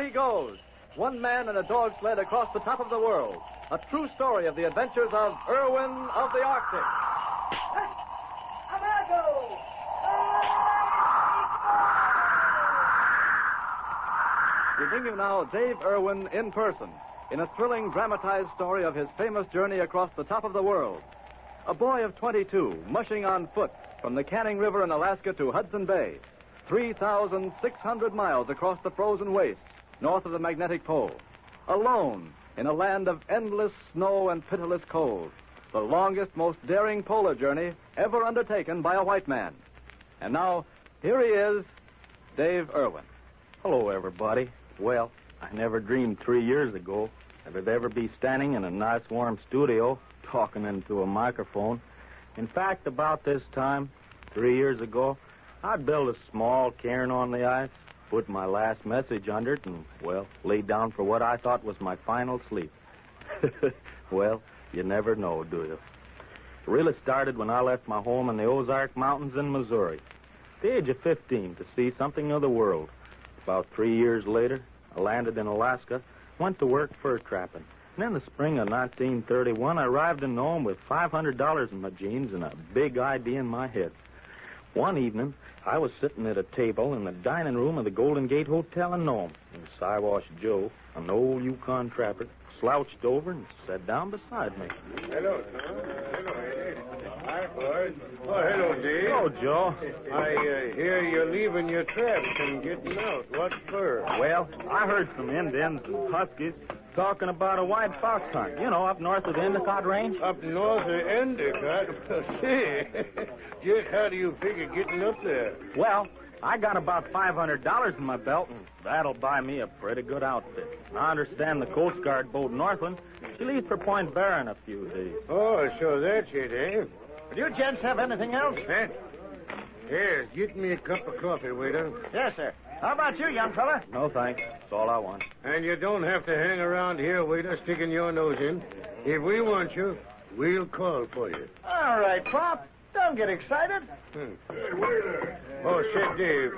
he goes. One man and a dog sled across the top of the world. A true story of the adventures of Erwin of the Arctic. We bring you now Dave Erwin in person in a thrilling, dramatized story of his famous journey across the top of the world. A boy of 22, mushing on foot from the Canning River in Alaska to Hudson Bay, 3,600 miles across the frozen wastes north of the magnetic pole, alone in a land of endless snow and pitiless cold, the longest, most daring polar journey ever undertaken by a white man. And now, here he is, Dave Erwin. Hello, everybody. Well, I never dreamed 3 years ago that I'd ever be standing in a nice, warm studio talking into a microphone. In fact, about this time, 3 years ago, I'd built a small cairn on the ice, put my last message under it, and, well, laid down for what I thought was my final sleep. Well, you never know, do you? It really started when I left my home in the Ozark Mountains in Missouri, at the age of 15, to see something of the world. About 3 years later, I landed in Alaska, went to work fur trapping. And in the spring of 1931, I arrived in Nome with $500 in my jeans and a big idea in my head. One evening, I was sitting at a table in the dining room of the Golden Gate Hotel in Nome, and Siwash Joe, an old Yukon trapper, slouched over and sat down beside me. Hello, Tom. Hello, Eddie. Hi, boys. Oh, hello, Dave. Hello, Joe. I hear you're leaving your traps and getting out. What for? Well, I heard some Indians and Huskies talking about a white fox hunt, up north of the Endicott Range. Up north of Endicott? Say, just how do you figure getting up there? Well, I got about $500 in my belt, and that'll buy me a pretty good outfit. I understand the Coast Guard boat Northland, she leaves for Point Barrow in a few days. Oh, so that's it, eh? Do you gents have anything else? Huh? Here, get me a cup of coffee, waiter. Yes, sir. How about you, young fella? No, thanks. That's all I want. And you don't have to hang around here, waiter, sticking your nose in. If we want you, we'll call for you. All right, Pop. Don't get excited. Hey, waiter. Oh, say, Dave,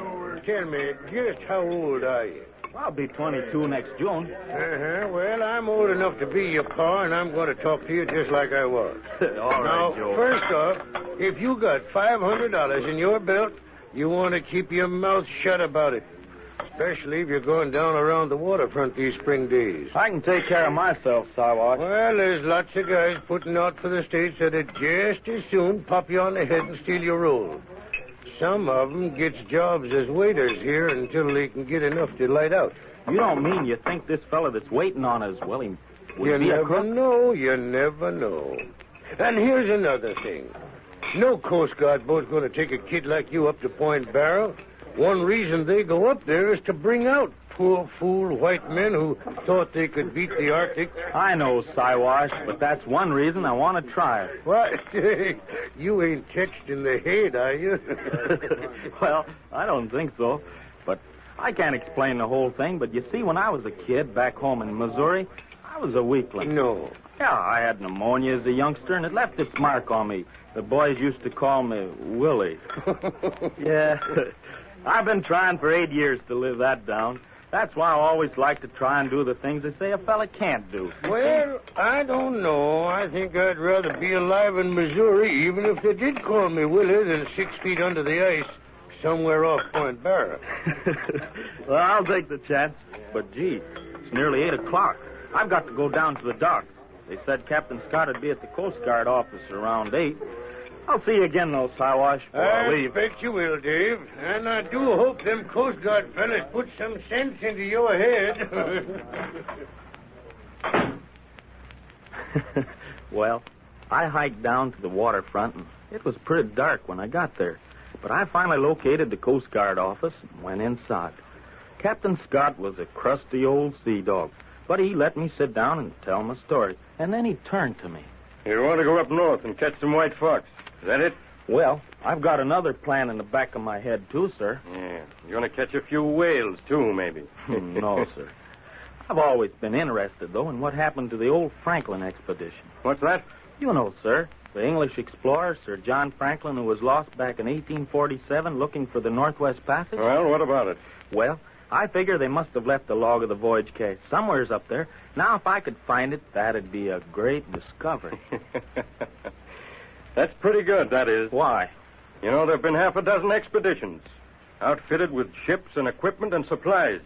tell me, just how old are you? I'll be 22 next June. Well, I'm old enough to be your pa, and I'm going to talk to you just like I was. All right, now, Joe. First off, if you got $500 in your belt, you want to keep your mouth shut about it, especially if you're going down around the waterfront these spring days. I can take care of myself, Siwash. Well, there's lots of guys putting out for the States that'd just as soon pop you on the head and steal your roll. Some of them gets jobs as waiters here until they can get enough to light out. You don't mean you think this fella that's waiting on us, well, he would You be a never crook? know. You never know. And here's another thing. No Coast Guard boat's going to take a kid like you up to Point Barrow. One reason they go up there is to bring out poor fool white men who thought they could beat the Arctic. I know, Siwash, but that's one reason I want to try it. What? You ain't touched in the head, are you? Well, I don't think so. But I can't explain the whole thing. But you see, when I was a kid back home in Missouri, I was a weakling. No. Yeah, I had pneumonia as a youngster, and it left its mark on me. The boys used to call me Willie. Yeah. I've been trying for 8 years to live that down. That's why I always like to try and do the things they say a fella can't do. Well, I don't know. I think I'd rather be alive in Missouri, even if they did call me Willie, than 6 feet under the ice somewhere off Point Barrow. Well, I'll take the chance. But, gee, it's nearly 8 o'clock. I've got to go down to the dock. They said Captain Scott would be at the Coast Guard office around 8. I'll see you again, though, Siwash, before I leave. expect you will, Dave. And I do hope them Coast Guard fellas put some sense into your head. Well, I hiked down to the waterfront, and it was pretty dark when I got there. But I finally located the Coast Guard office and went inside. Captain Scott was a crusty old sea dog, but he let me sit down and tell my story. And then he turned to me. You want to go up north and catch some white fox. Is that it? Well, I've got another plan in the back of my head, too, sir. Yeah. You're going to catch a few whales, too, maybe. No, sir. I've always been interested, though, in what happened to the old Franklin expedition. What's that? You know, sir, the English explorer, Sir John Franklin, who was lost back in 1847 looking for the Northwest Passage. Well, what about it? Well, I figure they must have left the log of the voyage case somewheres up there. Now, if I could find it, that'd be a great discovery. That's pretty good, that is. Why? You know, there have been half a dozen expeditions, outfitted with ships and equipment and supplies.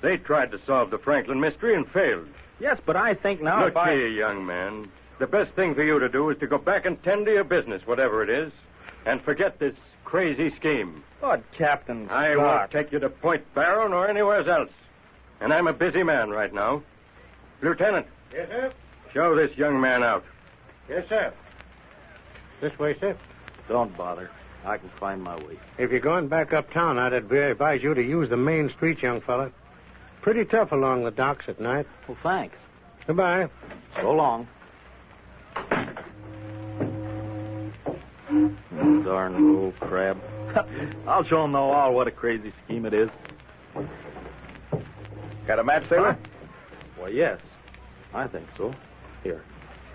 They tried to solve the Franklin mystery and failed. Yes, but I think now Look here, young man. The best thing for you to do is to go back and tend to your business, whatever it is, and forget this crazy scheme. But, Captain Scott... I won't take you to Point Barrow nor anywhere else. And I'm a busy man right now. Lieutenant. Yes, sir? Show this young man out. Yes, sir. This way, sir. Don't bother. I can find my way. If you're going back uptown, I'd advise you to use the main street, young fella. Pretty tough along the docks at night. Well, thanks. Goodbye. So long. Darn old crab. I'll show him know all what a crazy scheme it is. Got a match, sailor? Well, yes. I think so. Here.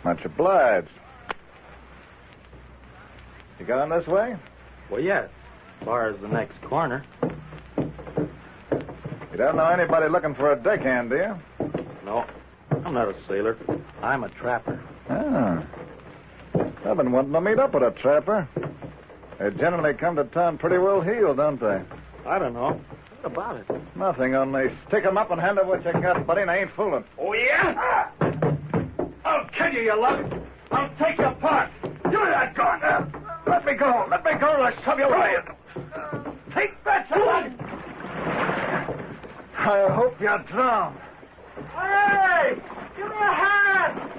Much obliged. You going this way? Well, yes. As far as the next corner. You don't know anybody looking for a deckhand, do you? No. I'm not a sailor. I'm a trapper. Ah. I've been wanting to meet up with a trapper. They generally come to town pretty well heeled, don't they? I don't know. What about it? Nothing, only stick 'em up and hand over what you got, buddy, and I ain't fooling. Oh, yeah? I'll kill you, you lug. I'll take your part. Give me that gun. Let me go. Let me go or I'll shove you right in. Take that, you lug. I hope you're drowned. Hey! Give me a hand!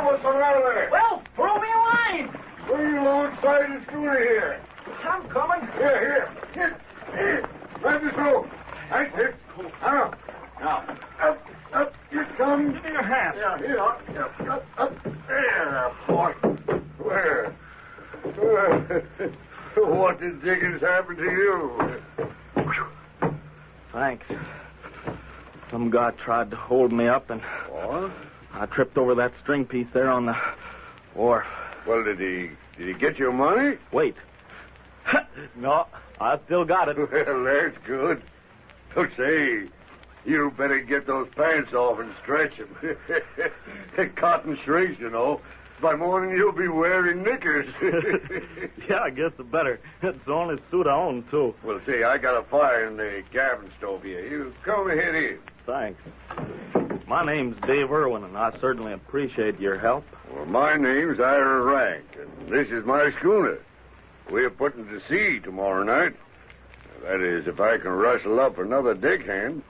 What's the matter there? Well, throw me a line! We're alongside the schooner here. I'm coming. Here. Here. Grab this rope. That's it. Now. Up. You come. Give me your hand. Yeah, here. Up. There, boy. Where? What the dickens happened to you? Thanks. Some guy tried to hold me up, and What? I tripped over that string piece there on the wharf. Well, did he get your money? Wait. No, I still got it. Well, that's good. Don't say, you better get those pants off and stretch them. Cotton shrinks, you know. By morning, you'll be wearing knickers. Yeah, I guess it better. It's the only suit I own, too. Well, see, I got a fire in the cabin stove here. You come ahead in. Thanks. My name's Dave Erwin, and I certainly appreciate your help. Well, my name's Ira Rank, and this is my schooner. We're putting to sea tomorrow night. That is, if I can rustle up another deckhand.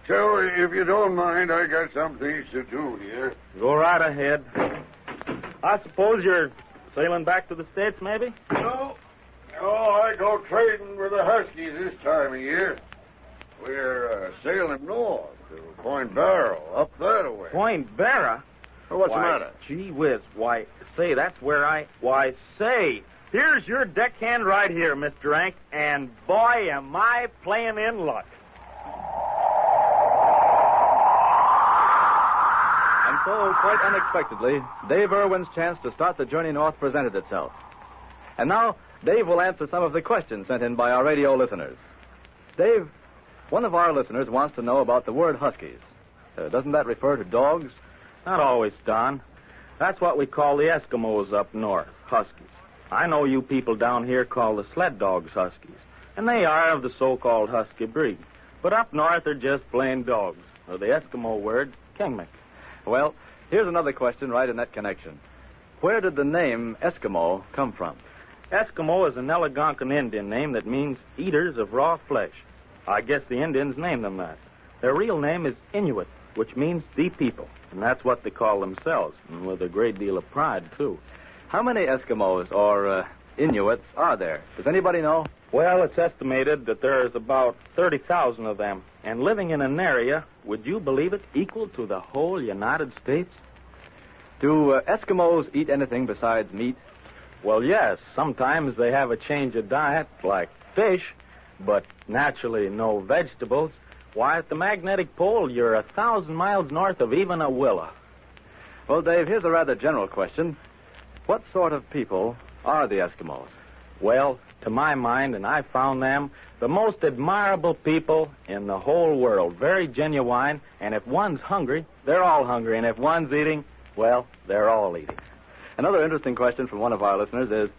So, if you don't mind, I got some things to do here. Go right ahead. I suppose you're sailing back to the States, maybe? No, I go trading with the Huskies this time of year. We're sailing north to Point Barrow, up that way. Point Barrow? Well, what's Why, the matter? Gee whiz. Why, say, that's where say, here's your deckhand right here, Mr. Rank, and boy, am I playing in luck. And so, quite unexpectedly, Dave Irwin's chance to start the journey north presented itself. And now, Dave will answer some of the questions sent in by our radio listeners. Dave, one of our listeners wants to know about the word Huskies. Doesn't that refer to dogs? Not always, Don. That's what we call the Eskimos up north, Huskies. I know you people down here call the sled dogs Huskies, and they are of the so-called Husky breed. But up north, they're just plain dogs, or the Eskimo word, Kingmik. Well, here's another question right in that connection. Where did the name Eskimo come from? Eskimo is an Algonquin Indian name that means eaters of raw flesh. I guess the Indians named them that. Their real name is Inuit, which means the people, and that's what they call themselves, and with a great deal of pride, too. How many Eskimos or Inuits are there? Does anybody know? Well, it's estimated that there's about 30,000 of them, and living in an area, would you believe it, equal to the whole United States? Do Eskimos eat anything besides meat? Well, yes. Sometimes they have a change of diet, like fish, but naturally no vegetables. Why, at the magnetic pole, you're 1,000 miles north of even a willow. Well, Dave, here's a rather general question. What sort of people are the Eskimos? Well, to my mind, and I found them the most admirable people in the whole world. Very genuine, and if one's hungry, they're all hungry. And if one's eating, well, they're all eating. Another interesting question from one of our listeners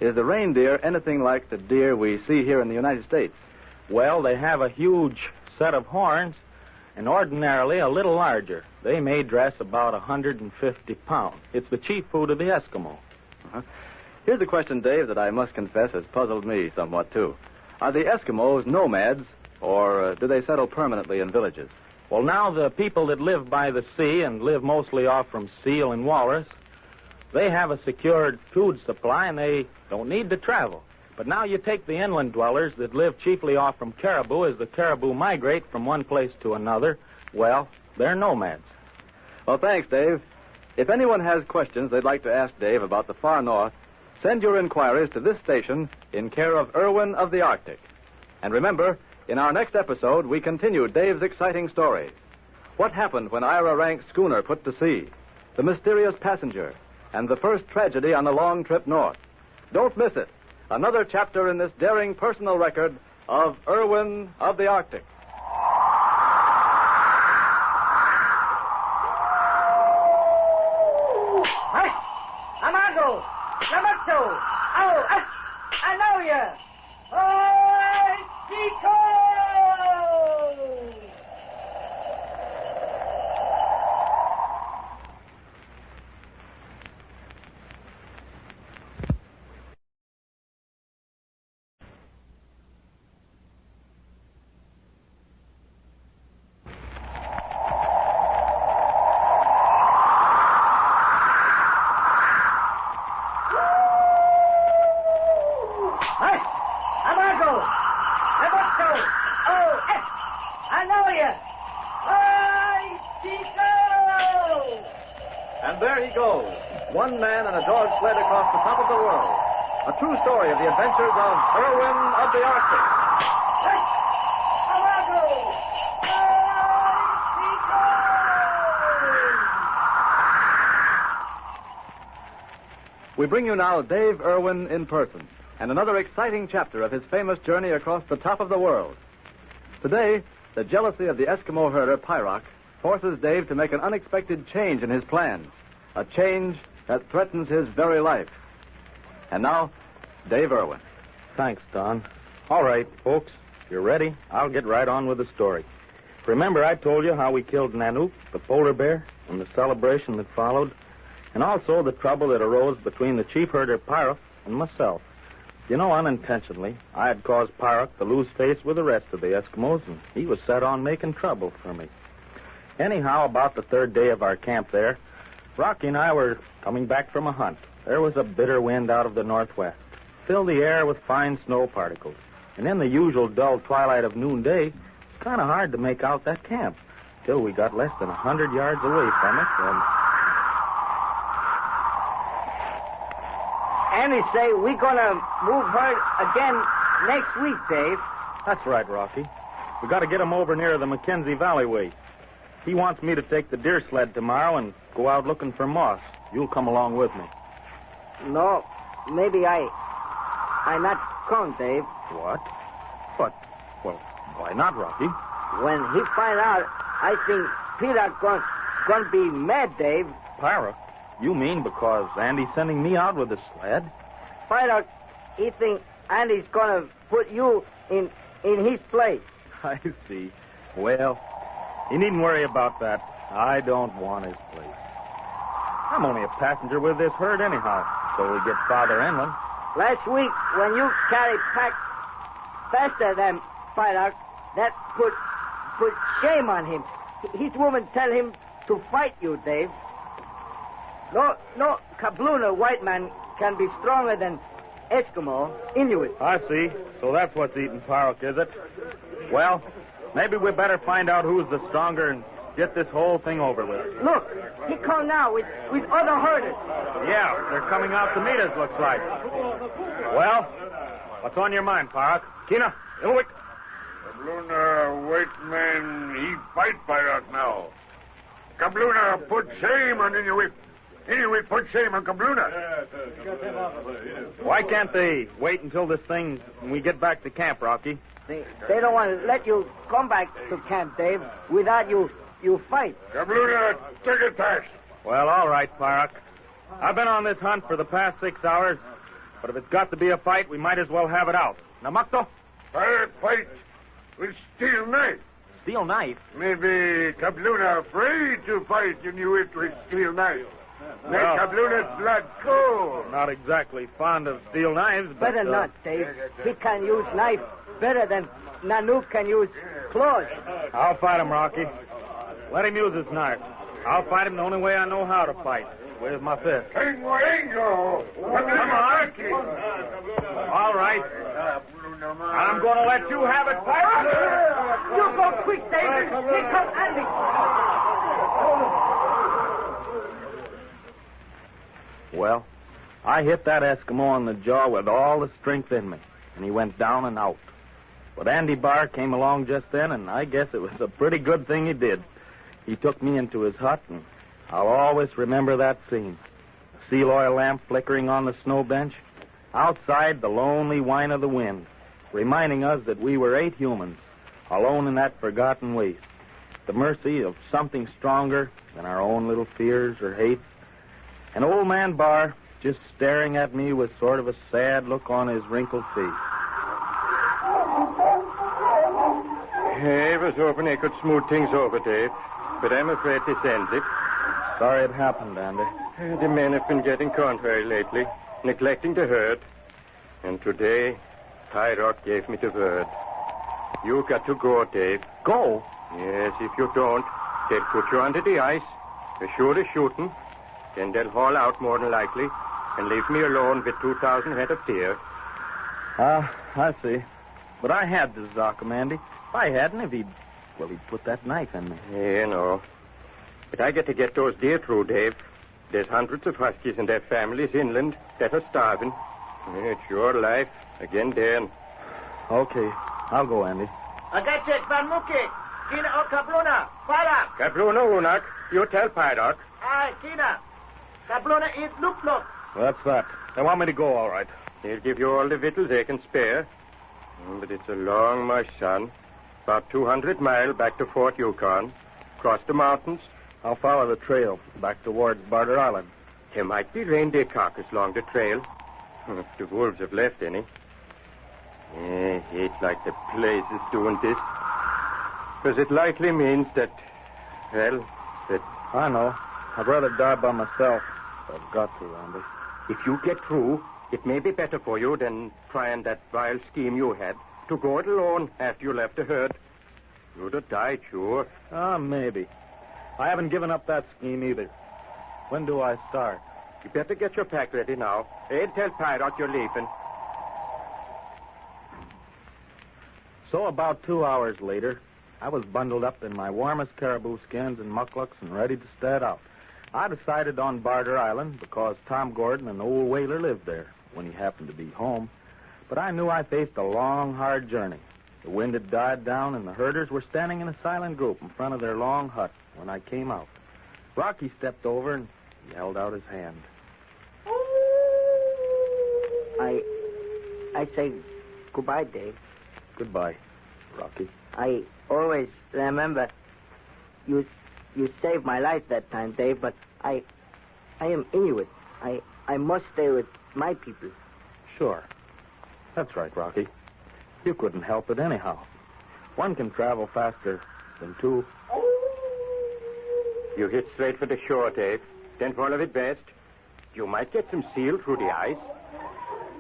is the reindeer anything like the deer we see here in the United States? Well, they have a huge set of horns, and ordinarily a little larger. They may dress about 150 pounds. It's the chief food of the Eskimo. Uh-huh. Here's a question, Dave, that I must confess has puzzled me somewhat, too. Are the Eskimos nomads, or do they settle permanently in villages? Well, now the people that live by the sea and live mostly off from seal and walrus, they have a secured food supply and they don't need to travel. But now you take the inland dwellers that live chiefly off from caribou. As the caribou migrate from one place to another, well, they're nomads. Well, thanks, Dave. If anyone has questions they'd like to ask Dave about the far north, send your inquiries to this station in care of Erwin of the Arctic. And remember, in our next episode, we continue Dave's exciting story. What happened when Ira Rank's schooner put to sea? The mysterious passenger, and the first tragedy on the long trip north. Don't miss it. Another chapter in this daring personal record of Erwin of the Arctic. Hey, Amago, Lamacho, I know ya. Oh, Chico! And there he goes, one man and a dog sled across the top of the world. A true story of the adventures of Erwin of the Arctic. We bring you now Dave Erwin in person, and another exciting chapter of his famous journey across the top of the world. Today, the jealousy of the Eskimo herder, Pyrock, forces Dave to make an unexpected change in his plans, a change that threatens his very life. And now, Dave Erwin. Thanks, Don. All right, folks, if you're ready, I'll get right on with the story. Remember I told you how we killed Nanook, the polar bear, and the celebration that followed, and also the trouble that arose between the chief herder, Pyrock, and myself. You know, unintentionally, I had caused Pyrock to lose face with the rest of the Eskimos, and he was set on making trouble for me. Anyhow, about the third day of our camp there, Rocky and I were coming back from a hunt. There was a bitter wind out of the northwest, filled the air with fine snow particles. And in the usual dull twilight of noonday, it's kind of hard to make out that camp, till we got less than 100 yards away from it, and Andy say we're gonna move her again next week, Dave. That's right, Rocky. We got to get him over near the Mackenzie Valley way. He wants me to take the deer sled tomorrow and go out looking for moss. You'll come along with me. No, maybe I not come, Dave. What? But, well, why not, Rocky? When he find out, I think Peter gonna be mad, Dave. Pyrock? You mean because Andy's sending me out with the sled? Pyrock, he think Andy's gonna put you in his place. I see. Well, you needn't worry about that. I don't want his place. I'm only a passenger with this herd anyhow, so we get farther inland. Last week, when you carry pack faster than Pyrock, that put shame on him. His woman tell him to fight you, Dave. No, Kabluna white man can be stronger than Eskimo, Inuit. I see. So that's what's eating Pyrock, is it? Well, maybe we better find out who's the stronger and get this whole thing over with. Look, he come now with other herders. Yeah, they're coming out to meet us, looks like. Well, what's on your mind, Pyrock? Kina, Ilwick? Kabluna, white man, he fight Pyrock now. Kabluna, put shame on Inuit. Here we put shame on Kabluna. Why can't they wait until this thing when we get back to camp, Rocky? They don't want to let you come back to camp, Dave, without you fight. Kabluna, take it fast. Well, all right, Pyrock. I've been on this hunt for the past 6 hours, but if it's got to be a fight, we might as well have it out. Namakto? Fight with steel knife. Steel knife? Maybe Kabluna afraid to fight you it with steel knife. Make Well, Kabluna's blood cold. Not exactly fond of steel knives, but... Better not, Dave. He can use knife better than Nanook can use claws. I'll fight him, Rocky. Let him use his knife. I'll fight him the only way I know how to fight. With my fist. Tenguengo. Come on. All right. I'm going to let you have it, Pyrock. You go quick, Dave. Here comes Andy. Well, I hit that Eskimo on the jaw with all the strength in me, and he went down and out. But Andy Barr came along just then, and I guess it was a pretty good thing he did. He took me into his hut, and I'll always remember that scene. A seal oil lamp flickering on the snow bench. Outside, the lonely whine of the wind, reminding us that we were 8 humans, alone in that forgotten waste. The mercy of something stronger than our own little fears or hates. And old man Barr just staring at me with sort of a sad look on his wrinkled face. I was hoping I could smooth things over, Dave, but I'm afraid this ends it. Sorry it happened, Andy. The men have been getting contrary lately, neglecting the herd. And today, Pyrock gave me the word. You got to go, Dave. Go? Yes, if you don't, they'll put you under the ice, as sure as shooting. Then they'll haul out more than likely and leave me alone with 2,000 head of deer. I see. But I had the Zokum, Andy. If I hadn't, he'd put that knife in me. You know. But I got to get those deer through, Dave. There's hundreds of huskies and their families inland that are starving. It's your life again, Dan. Okay, I'll go, Andy. Agacek, Van Muke, Kina o Kabluna, Para. Kabluna, Unak, you tell Pyrock. Kina. Kabluna eat look. That's that. They want me to go, all right. They'll give you all the victuals they can spare. But it's a long march, son. About 200 miles back to Fort Yukon. Across the mountains. I'll follow the trail back towards Barter Island. There might be reindeer carcass along the trail. If the wolves have left any. I hate like the place is doing this. Because it likely means that, I know. I'd rather die by myself. I've got to, Andy. if you get through, it may be better for you than trying that vile scheme you had to go it alone after you left the herd. You'd have died, sure. Maybe. I haven't given up that scheme either. When do I start? You better get your pack ready now. Aid tell Pyrock you're leaving. So about 2 hours later, I was bundled up in my warmest caribou skins and mucklucks and ready to start out. I decided on Barter Island because Tom Gordon, an old whaler, lived there when he happened to be home. But I knew I faced a long, hard journey. The wind had died down, and the herders were standing in a silent group in front of their long hut when I came out. Rocky stepped over and he held out his hand. I say goodbye, Dave. Goodbye, Rocky. I always remember you saved my life that time, Dave, but I am Inuit. I must stay with my people. Sure. That's right, Rocky. You couldn't help it anyhow. One can travel faster than two. You hit straight for the shore, Dave. Then follow it west. You might get some seal through the ice.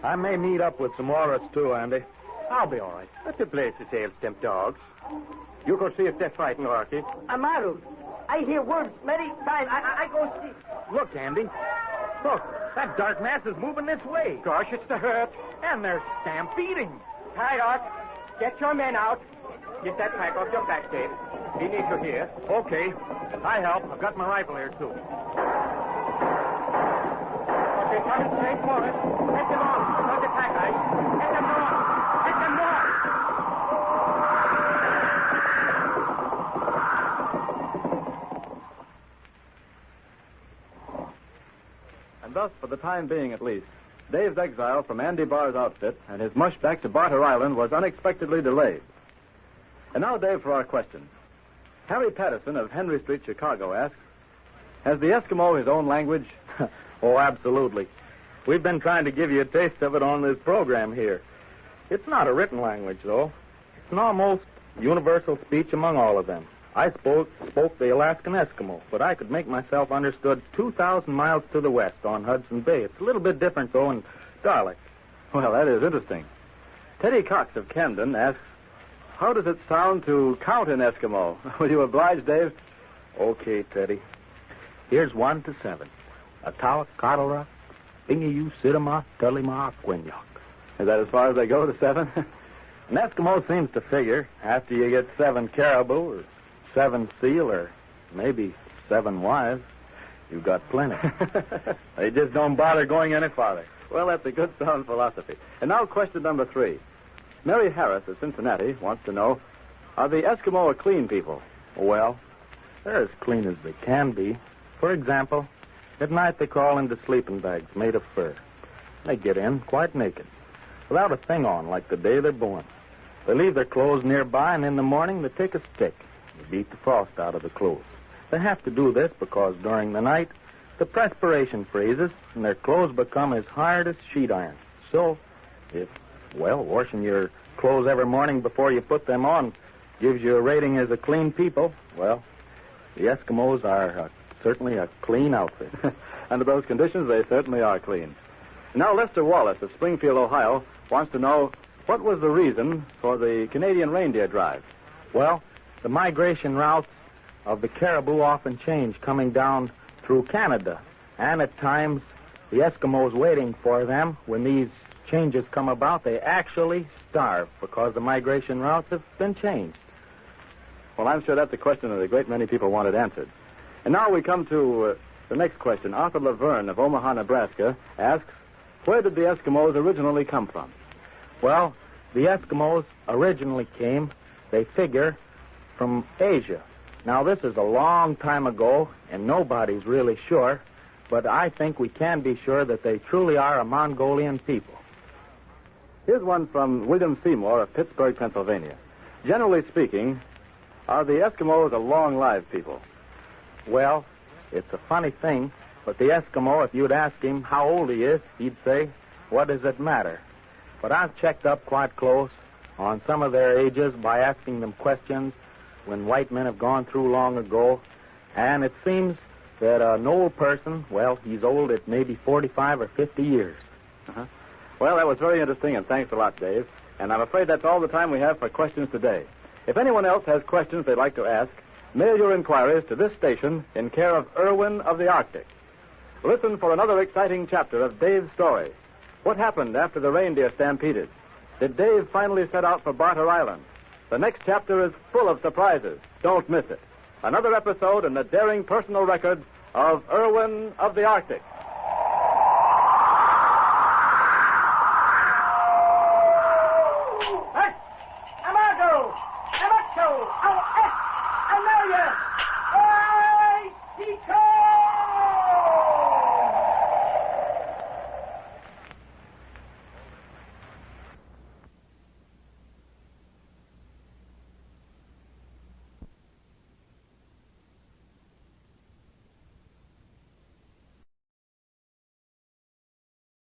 I may meet up with some walrus, too, Andy. I'll be all right. But the place is ails them dogs. You go see if they're fighting, Rocky. Amaru, I hear words many times. I go see. Look, Andy. Look, that dark mass is moving this way. Gosh, it's the herd. And they're stampeding. Pyrock, get your men out. Get that pack off your back, Dave. We need you here. Okay. I help. I've got my rifle here, too. They're coming straight for us. Let them on. Not the pack ice. Let them on. Let them on. Thus, for the time being at least, Dave's exile from Andy Barr's outfit and his mush back to Barter Island was unexpectedly delayed. And now, Dave, for our questions. Harry Patterson of Henry Street, Chicago, asks, has the Eskimo his own language? Oh, absolutely. We've been trying to give you a taste of it on this program here. It's not a written language, though. It's an almost universal speech among all of them. I spoke the Alaskan Eskimo, but I could make myself understood 2,000 miles to the west on Hudson Bay. It's a little bit different, though, in dialect. Well, that is interesting. Teddy Cox of Camden asks, how does it sound to count in Eskimo? Will you oblige, Dave? Okay, Teddy. Here's 1 to 7. Atawa Kadora, Bingiyu Sidama, Tulima, Quinyak. Is that as far as they go, to 7? An Eskimo seems to figure after you get 7 caribou or 7 seal or maybe 7 wives, you've got plenty. They just don't bother going any farther. Well, that's a good sound philosophy. And now question number 3. Mary Harris of Cincinnati wants to know, are the Eskimo a clean people? Well, they're as clean as they can be. For example, at night they crawl into sleeping bags made of fur. They get in quite naked, without a thing on, like the day they're born. They leave their clothes nearby, and in the morning they take a stick and beat the frost out of the clothes. They have to do this because during the night the perspiration freezes and their clothes become as hard as sheet iron. So, if washing your clothes every morning before you put them on gives you a rating as a clean people, well, the Eskimos are certainly a clean outfit. Under those conditions, they certainly are clean. Now, Lester Wallace of Springfield, Ohio, wants to know, what was the reason for the Canadian reindeer drive? Well, the migration routes of the caribou often change coming down through Canada, and at times the Eskimos waiting for them, when these changes come about, they actually starve because the migration routes have been changed. Well, I'm sure that's a question that a great many people wanted answered. And now we come to the next question. Arthur Laverne of Omaha, Nebraska, asks, where did the Eskimos originally come from? Well, the Eskimos originally came, they figure, from Asia. Now, this is a long time ago, and nobody's really sure, but I think we can be sure that they truly are a Mongolian people. Here's one from William Seymour of Pittsburgh, Pennsylvania. Generally speaking, are the Eskimos a long-lived people? Well, it's a funny thing, but the Eskimo, if you'd ask him how old he is, he'd say, what does it matter? But I've checked up quite close on some of their ages by asking them questions when white men have gone through long ago, and it seems that an old person, well, he's old at maybe 45 or 50 years. Uh-huh. Well, that was very interesting, and thanks a lot, Dave. And I'm afraid that's all the time we have for questions today. If anyone else has questions they'd like to ask, mail your inquiries to this station in care of Erwin of the Arctic. Listen for another exciting chapter of Dave's story. What happened after the reindeer stampeded? Did Dave finally set out for Barter Island? The next chapter is full of surprises. Don't miss it. Another episode in the daring personal record of Erwin of the Arctic.